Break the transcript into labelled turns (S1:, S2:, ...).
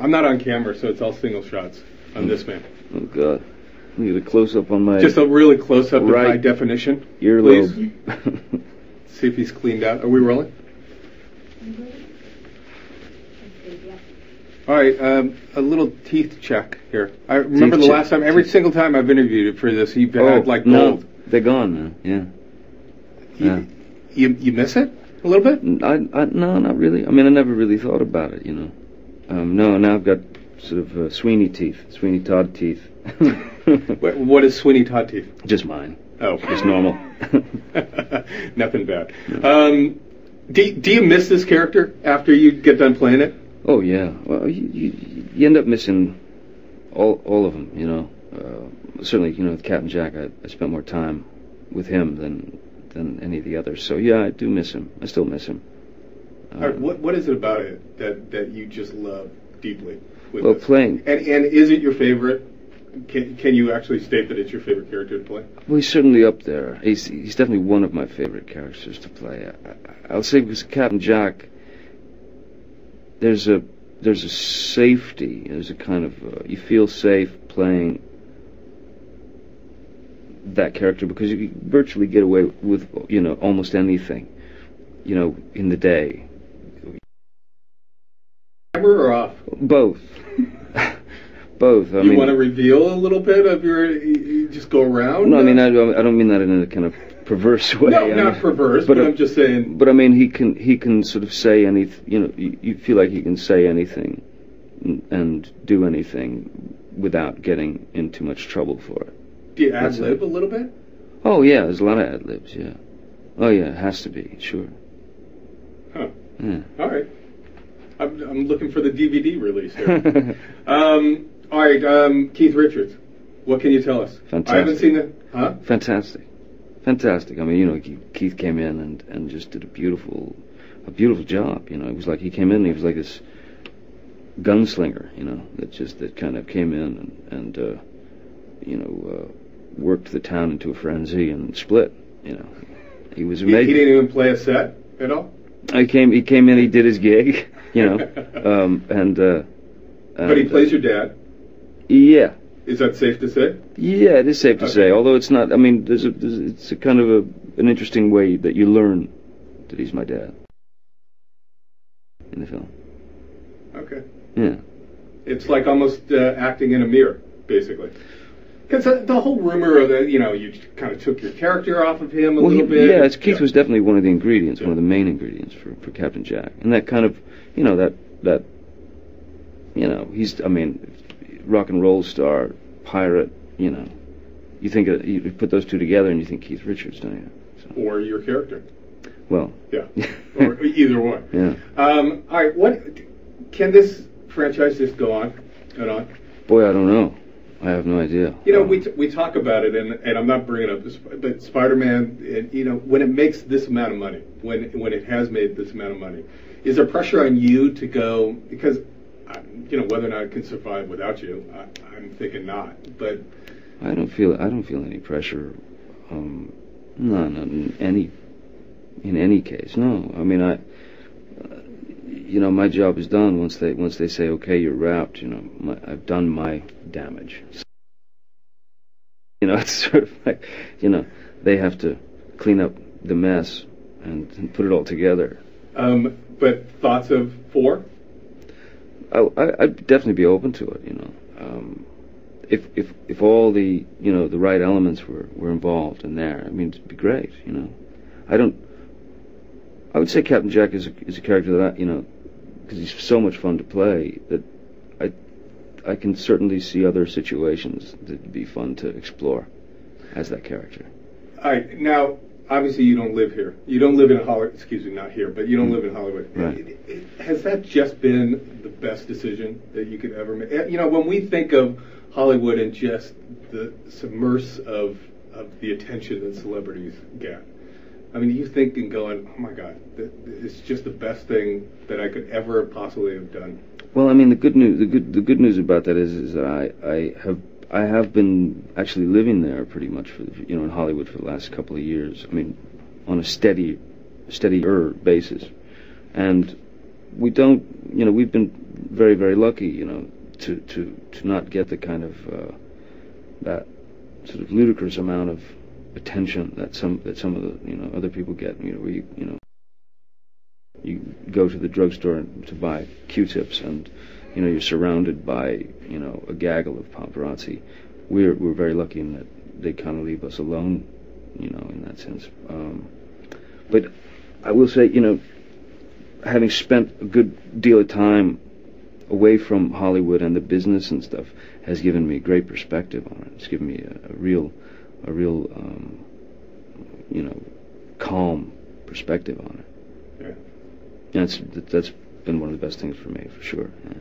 S1: I'm not on camera, so it's all single shots on this man.
S2: Oh, God. I need a close-up on my...
S1: Just a really close-up of
S2: right
S1: high definition,
S2: earlobe.
S1: please. See if he's cleaned out. Are we rolling? All right, a little teeth check here. I remember the last time, every single time I've interviewed you for this, you've had like gold.
S2: No, they're gone now, yeah.
S1: You miss it a little bit?
S2: No, not really. I mean, I never really thought about it, you know. No, now I've got sort of Sweeney Todd teeth.
S1: What is Sweeney Todd teeth?
S2: Just mine.
S1: Oh.
S2: Just normal.
S1: Nothing bad.
S2: No.
S1: Do you miss this character after you get done playing it?
S2: Oh, yeah. Well, you end up missing all of them, you know. Certainly, you know, with Captain Jack, I spent more time with him than any of the others. So, yeah, I do miss him. I still miss him.
S1: All right, what is it about it that you just love deeply?
S2: Well, playing.
S1: And is it your favorite? Can you actually state that it's your favorite character to play?
S2: Well, he's certainly up there. He's definitely one of my favorite characters to play. I'll say because Captain Jack, there's a safety. There's a kind of you feel safe playing that character because you can virtually get away with, you know, almost anything, you know, in the day.
S1: Camera or off?
S2: Both. Both.
S1: You want to reveal a little bit of you just go around?
S2: No, I mean I don't mean that in a kind of perverse way.
S1: No, not perverse, but I'm just saying.
S2: But I mean he can sort of say anything. You know, you feel like he can say anything and do anything without getting in too much trouble for it.
S1: Do you ad-lib a little bit?
S2: Oh yeah, there's a lot of ad-libs. Yeah. Oh yeah, it has to be, sure.
S1: Huh.
S2: Yeah.
S1: All right. I'm looking for the DVD release here. All right, Keith Richards, what can you tell us?
S2: Fantastic.
S1: I haven't seen it. Huh?
S2: Fantastic. I mean, you know, Keith came in and just did a beautiful job. You know, it was like he came in and he was like this gunslinger. You know, that kind of came in and you know, worked the town into a frenzy and split. You know, he was amazing.
S1: He didn't even play a set at all.
S2: He came in, he did his gig. You know,
S1: but he plays your dad.
S2: Yeah.
S1: Is that safe to say?
S2: Yeah, it is safe to say. Although it's not. I mean, it's a kind of an interesting way that you learn that he's my dad in the film.
S1: Okay.
S2: Yeah.
S1: It's like almost acting in a mirror, basically. Because the whole rumor of that, you know, you kind of took your character off of him a little bit.
S2: Yeah, Keith was definitely one of the ingredients, one of the main ingredients for Captain Jack, and that kind of, you know, that you know, he's, I mean, rock and roll star, pirate, you know, you think you put those two together and you think Keith Richards, don't you? So.
S1: Or your character.
S2: Well.
S1: Yeah. Or either one.
S2: Yeah.
S1: All right. What can this franchise just go on and on?
S2: Boy, I don't know. I have no idea.
S1: You know, we talk about it, and I'm not bringing up this, but Spider-Man, you know, when it makes this amount of money, when it has made this amount of money, is there pressure on you to go, because, you know, whether or not it can survive without you, I'm thinking not, but...
S2: I don't feel any pressure, no, in any case, no. I mean, you know, my job is done once they say, okay, you're wrapped, you know, I've done my damage. You know, it's sort of like, you know, they have to clean up the mess and put it all together.
S1: But thoughts of 4?
S2: I'd definitely be open to it, you know. If all the, you know, the right elements were involved in there, I mean, it'd be great, you know. I would say Captain Jack is a character that you know, because he's so much fun to play, that I can certainly see other situations that'd be fun to explore as that character.
S1: All right, now, obviously you don't live here. You don't live in Hollywood, excuse me, not here, but you don't live in Hollywood.
S2: Right.
S1: Has that just been the best decision that you could ever make? You know, when we think of Hollywood and just the submerse of the attention that celebrities get, I mean, you think and going, oh my God, it's just the best thing that I could ever possibly have done.
S2: Well, I mean, the good news about that is that I have been actually living there pretty much for, you know, in Hollywood for the last couple of years. I mean, on a steadier basis, and we don't, you know, we've been very, very lucky, to not get the kind of that sort of ludicrous amount of attention that some of the other people get. Where you go to the drugstore to buy Q-tips, and you're surrounded by a gaggle of paparazzi. We're very lucky in that they kind of leave us alone, in that sense. But I will say, having spent a good deal of time away from Hollywood and the business and stuff, has given me great perspective on it. It's given me a real calm perspective on it.
S1: Yeah.
S2: And that's been one of the best things for me, for sure. Yeah.